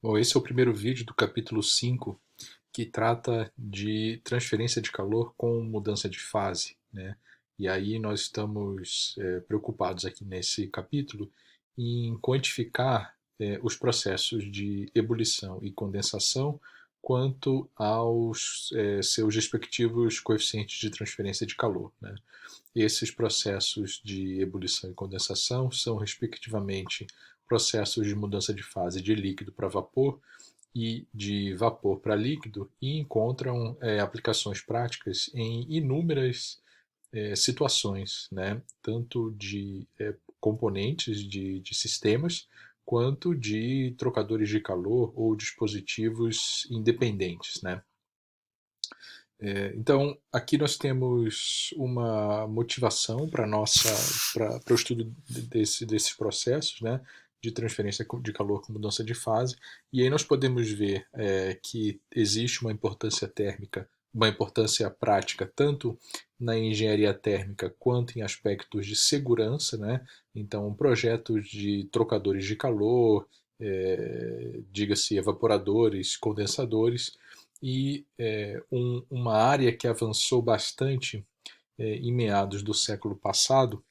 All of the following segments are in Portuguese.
Bom, esse é o primeiro vídeo do capítulo 5 que trata de transferência de calor com mudança de fase, né? E aí nós estamos preocupados aqui nesse capítulo em quantificar os processos de ebulição e condensação quanto aos seus respectivos coeficientes de transferência de calor, né? Esses processos de ebulição e condensação são, respectivamente, processos de mudança de fase de líquido para vapor e de vapor para líquido e encontram aplicações práticas em inúmeras situações, né? Tanto de componentes de sistemas quanto de trocadores de calor ou dispositivos independentes, né? Então, aqui nós temos uma motivação para o estudo desses processos, né, de transferência de calor com mudança de fase, e aí nós podemos ver que existe uma importância térmica, uma importância prática, tanto na engenharia térmica quanto em aspectos de segurança, né? Então, projetos de trocadores de calor, diga-se evaporadores, condensadores, e uma área que avançou bastante em meados do século passado,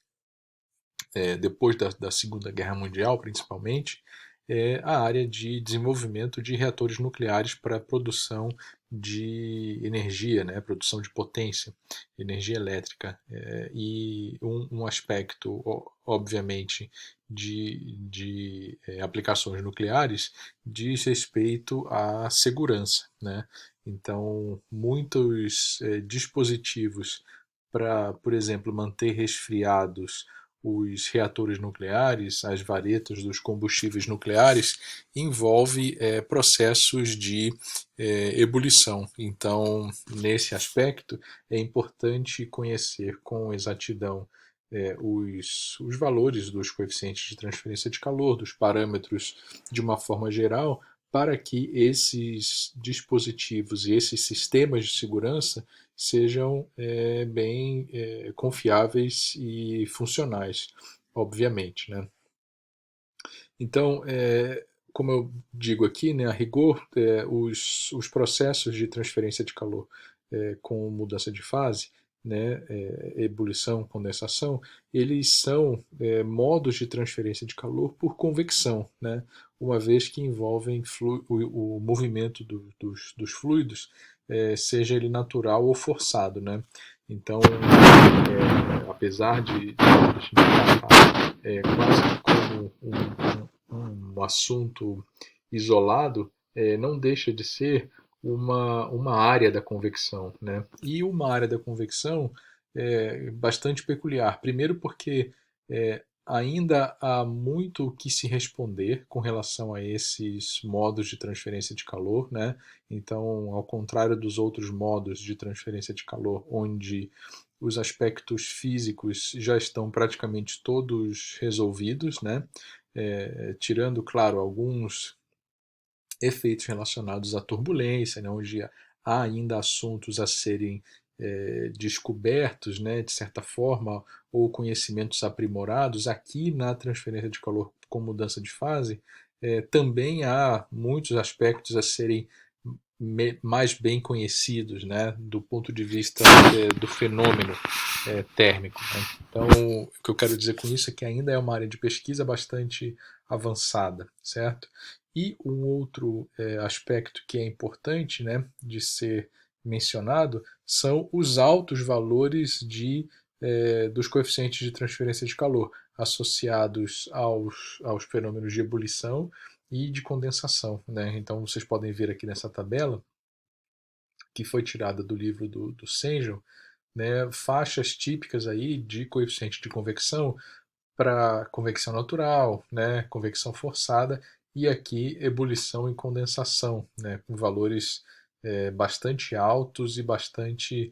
depois da Segunda Guerra Mundial principalmente, é a área de desenvolvimento de reatores nucleares para produção de energia, né, produção de potência, energia elétrica. E um aspecto, obviamente, de aplicações nucleares diz respeito à segurança, né? Então, muitos dispositivos para, por exemplo, manter resfriados os reatores nucleares, as varetas dos combustíveis nucleares, envolve processos de ebulição. Então, nesse aspecto, é importante conhecer com exatidão os valores dos coeficientes de transferência de calor, dos parâmetros de uma forma geral, para que esses dispositivos e esses sistemas de segurança sejam bem confiáveis e funcionais, obviamente, né? Então, como eu digo aqui, né, a rigor, os processos de transferência de calor com mudança de fase, né, ebulição, condensação, eles são modos de transferência de calor por convecção, né, uma vez que envolvem o movimento dos fluidos, seja ele natural ou forçado, né? Então, apesar de a gente tratar quase que como um assunto isolado, não deixa de ser uma área da convecção, né? E uma área da convecção bastante peculiar. Primeiro porque ainda há muito o que se responder com relação a esses modos de transferência de calor, né? Então, ao contrário dos outros modos de transferência de calor, onde os aspectos físicos já estão praticamente todos resolvidos, né? Tirando, claro, alguns efeitos relacionados à turbulência, né? Onde há ainda assuntos a serem descobertos, né? De certa forma, ou conhecimentos aprimorados. Aqui na transferência de calor com mudança de fase, também há muitos aspectos a serem mais bem conhecidos, né, do ponto de vista do fenômeno térmico, né? Então, o que eu quero dizer com isso é que ainda é uma área de pesquisa bastante avançada, certo? E um outro aspecto que é importante, né, de ser mencionado são os altos valores dos coeficientes de transferência de calor associados aos fenômenos de ebulição e de condensação, né? Então vocês podem ver aqui nessa tabela, que foi tirada do livro do Senjon, né, faixas típicas aí de coeficiente de convecção para convecção natural, né, convecção forçada e aqui ebulição e condensação, né, com valores bastante altos e bastante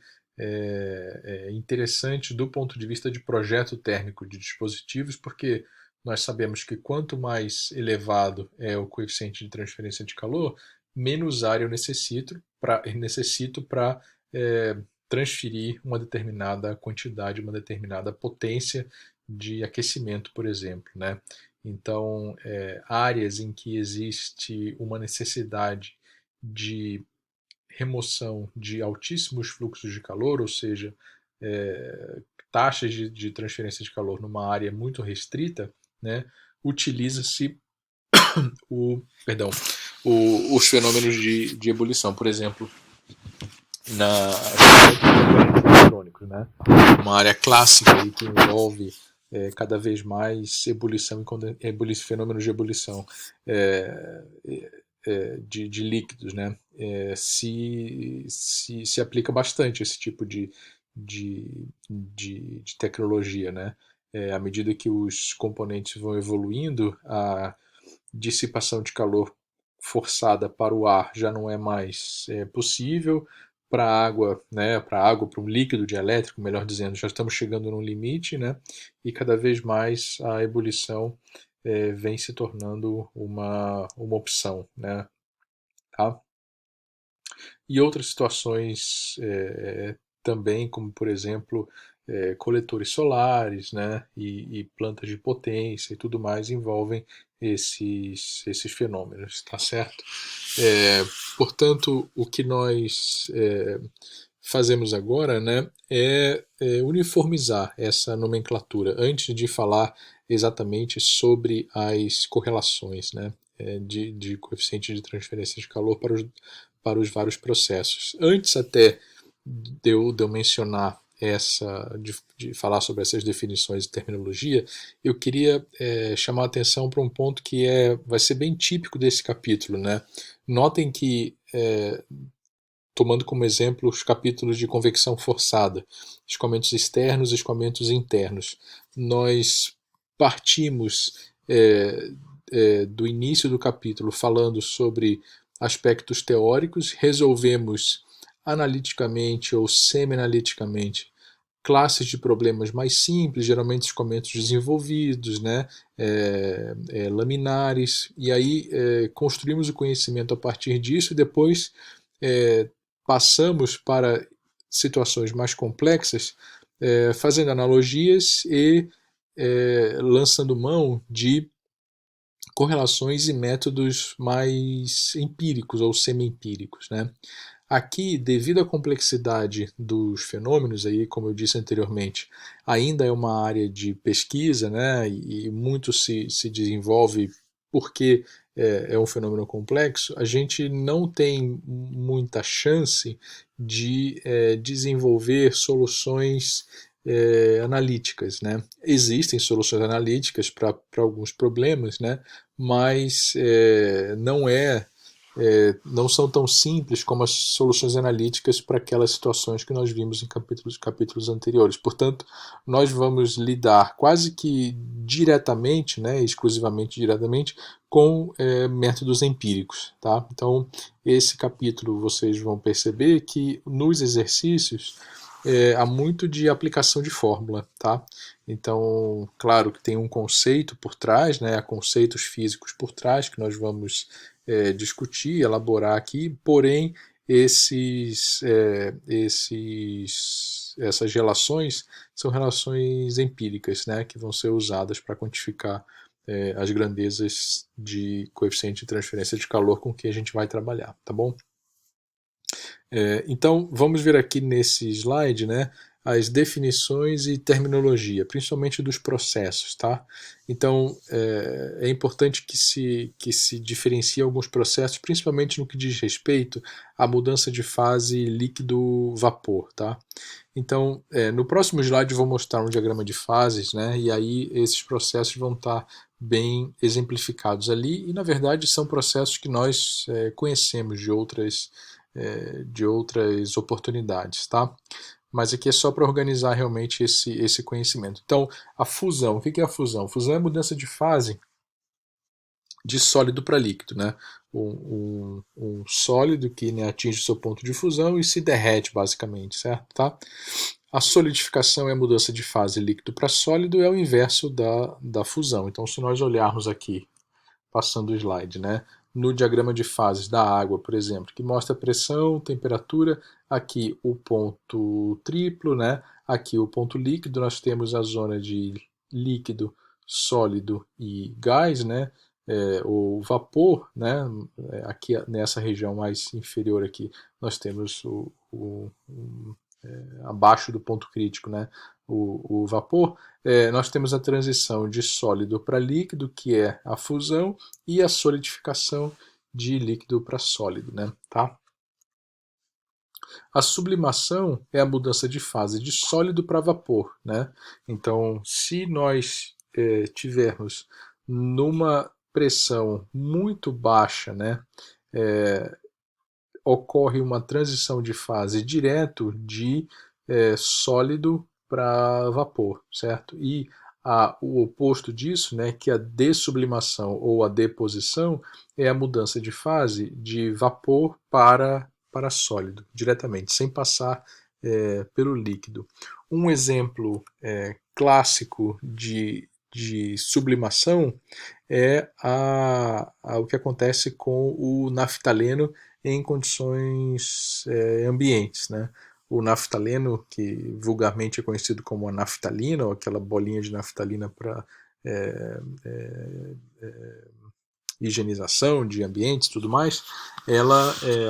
interessantes do ponto de vista de projeto térmico de dispositivos, porque nós sabemos que quanto mais elevado é o coeficiente de transferência de calor, menos área eu necessito para transferir uma determinada quantidade, uma determinada potência de aquecimento, por exemplo, né? Então, áreas em que existe uma necessidade de remoção de altíssimos fluxos de calor, ou seja, taxas de transferência de calor numa área muito restrita, né, utiliza-se perdão, os fenômenos de ebulição, por exemplo, na eletrônicos, né? Uma área clássica aí que envolve cada vez mais ebulição e fenômenos de ebulição de líquidos, né? Se aplica bastante esse tipo de tecnologia, né? À medida que os componentes vão evoluindo, a dissipação de calor forçada para o ar já não é mais possível. Para a água, né, para um líquido dielétrico, melhor dizendo, já estamos chegando num limite, né, e cada vez mais a ebulição vem se tornando uma opção, né, tá? E outras situações também, como por exemplo coletores solares, né, e plantas de potência e tudo mais envolvem esses fenômenos, tá certo? Portanto, o que nós fazemos agora, né, é uniformizar essa nomenclatura antes de falar exatamente sobre as correlações, né, de coeficiente de transferência de calor para os vários processos. Antes até de eu mencionar de falar sobre essas definições e terminologia, eu queria chamar a atenção para um ponto que vai ser bem típico desse capítulo, né? Notem que tomando como exemplo os capítulos de convecção forçada, escoamentos externos e escoamentos internos, nós partimos do início do capítulo falando sobre aspectos teóricos, resolvemos analiticamente ou semi-analiticamente classes de problemas mais simples, geralmente escoamentos desenvolvidos, né, laminares, e aí construímos o conhecimento a partir disso e depois passamos para situações mais complexas, fazendo analogias e lançando mão de correlações e métodos mais empíricos ou semi-empíricos, né? Aqui, devido à complexidade dos fenômenos, aí, como eu disse anteriormente, ainda é uma área de pesquisa, né, e muito se desenvolve porque é um fenômeno complexo, a gente não tem muita chance de desenvolver soluções analíticas, né? Existem soluções analíticas para alguns problemas, né? Mas não são tão simples como as soluções analíticas para aquelas situações que nós vimos em capítulos anteriores. Portanto, nós vamos lidar quase que diretamente, né, exclusivamente diretamente, com métodos empíricos. Tá? Então, esse capítulo vocês vão perceber que nos exercícios há muito de aplicação de fórmula. Tá? Então, claro que tem um conceito por trás, né, há conceitos físicos por trás que nós vamos discutir, elaborar aqui, porém essas relações são relações empíricas, né, que vão ser usadas para quantificar as grandezas de coeficiente de transferência de calor com que a gente vai trabalhar, tá bom? Então, vamos ver aqui nesse slide, né, as definições e terminologia, principalmente dos processos, tá? Então, é importante que se diferencie alguns processos, principalmente no que diz respeito à mudança de fase líquido-vapor, tá? Então, no próximo slide eu vou mostrar um diagrama de fases, né, e aí esses processos vão estar bem exemplificados ali, e na verdade são processos que nós conhecemos de outras oportunidades, tá? Mas aqui é só para organizar realmente esse conhecimento. Então, a fusão, o que é a fusão? Fusão é a mudança de fase de sólido para líquido, né? Um sólido que, né, atinge o seu ponto de fusão e se derrete, basicamente, certo? Tá? A solidificação é a mudança de fase líquido para sólido, é o inverso da fusão. Então, se nós olharmos aqui, passando o slide, né? No diagrama de fases da água, por exemplo, que mostra pressão, temperatura, aqui o ponto triplo, né? Aqui o ponto líquido, nós temos a zona de líquido sólido e gás, né? O vapor, né? Aqui nessa região mais inferior aqui, nós temos abaixo do ponto crítico, né? O vapor. Nós temos a transição de sólido para líquido, que é a fusão, e a solidificação de líquido para sólido, né? Tá? A sublimação é a mudança de fase de sólido para vapor, né? Então, se nós tivermos numa pressão muito baixa, né, ocorre uma transição de fase direto de sólido para vapor, certo? E o oposto disso, né, que a dessublimação ou a deposição, é a mudança de fase de vapor para sólido, diretamente, sem passar pelo líquido. Um exemplo clássico de sublimação é o que acontece com o naftaleno em condições ambientes, né? O naftaleno, que vulgarmente é conhecido como a naftalina, ou aquela bolinha de naftalina para é, higienização de ambientes e tudo mais,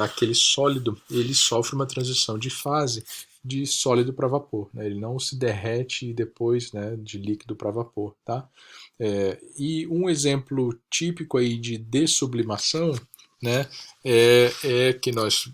aquele sólido, ele sofre uma transição de fase de sólido para vapor, né? Ele não se derrete depois, né, de líquido para vapor, tá? E um exemplo típico aí de dessublimação, né, que nós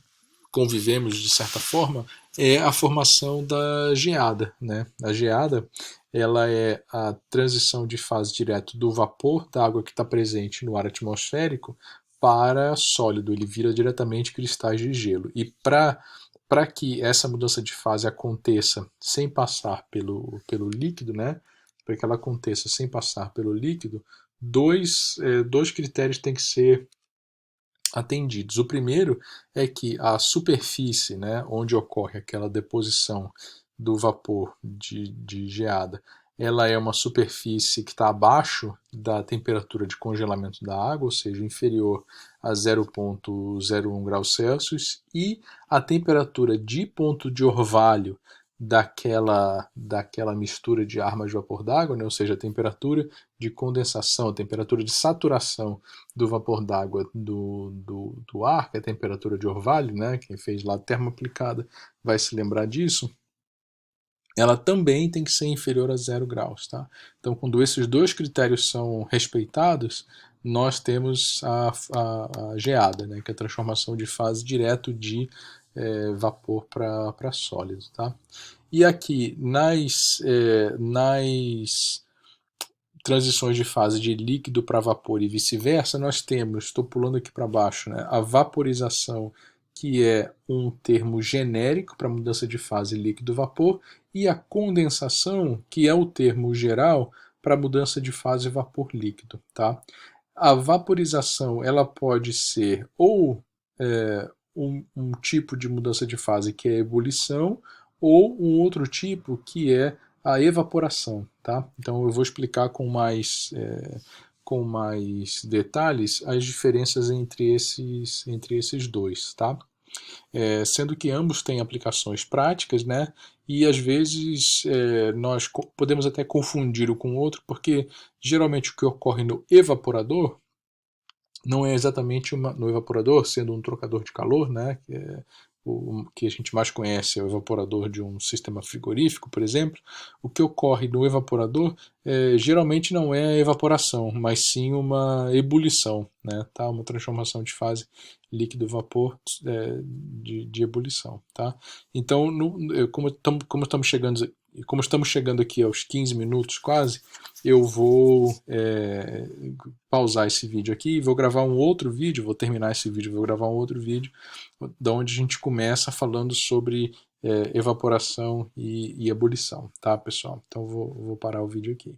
convivemos de certa forma, é a formação da geada, né? A geada, ela é a transição de fase direto do vapor da água que está presente no ar atmosférico para sólido. Ele vira diretamente cristais de gelo. E para que essa mudança de fase aconteça sem passar pelo líquido, né? Para que ela aconteça sem passar pelo líquido, dois critérios têm que ser atendidos. O primeiro é que a superfície, né, onde ocorre aquela deposição do vapor de geada, ela é uma superfície que está abaixo da temperatura de congelamento da água, ou seja, inferior a 0,01 graus Celsius, e a temperatura de ponto de orvalho daquela mistura de armas de vapor d'água, né, ou seja, a temperatura de condensação, a temperatura de saturação do vapor d'água do ar, que é a temperatura de orvalho, né? Quem fez lá termoaplicada vai se lembrar disso. Ela também tem que ser inferior a 0 graus. Tá? Então, quando esses dois critérios são respeitados, nós temos a geada, né? Que é a transformação de fase direto de vapor para sólido. Tá? E aqui, nas transições de fase de líquido para vapor e vice-versa, nós temos, estou pulando aqui para baixo, né, a vaporização, que é um termo genérico para mudança de fase líquido-vapor, e a condensação, que é o termo geral para mudança de fase vapor-líquido. Tá? A vaporização ela pode ser ou um tipo de mudança de fase que é a ebulição, ou um outro tipo que é a evaporação. Tá? Então eu vou explicar com mais detalhes as diferenças entre esses dois. Tá? Sendo que ambos têm aplicações práticas, né? E às vezes nós podemos até confundir um com o outro, porque geralmente o que ocorre no evaporador não é exatamente no evaporador, sendo um trocador de calor, né? O que a gente mais conhece é o evaporador de um sistema frigorífico, por exemplo. O que ocorre no evaporador geralmente não é a evaporação, mas sim uma ebulição, né? Tá? Uma transformação de fase líquido-vapor de ebulição. Tá? Então, como estamos chegando aqui aos 15 minutos quase, eu vou pausar esse vídeo aqui e vou gravar um outro vídeo, vou terminar esse vídeo, vou gravar um outro vídeo, da onde a gente começa falando sobre evaporação e ebulição, tá, pessoal? Então vou parar o vídeo aqui.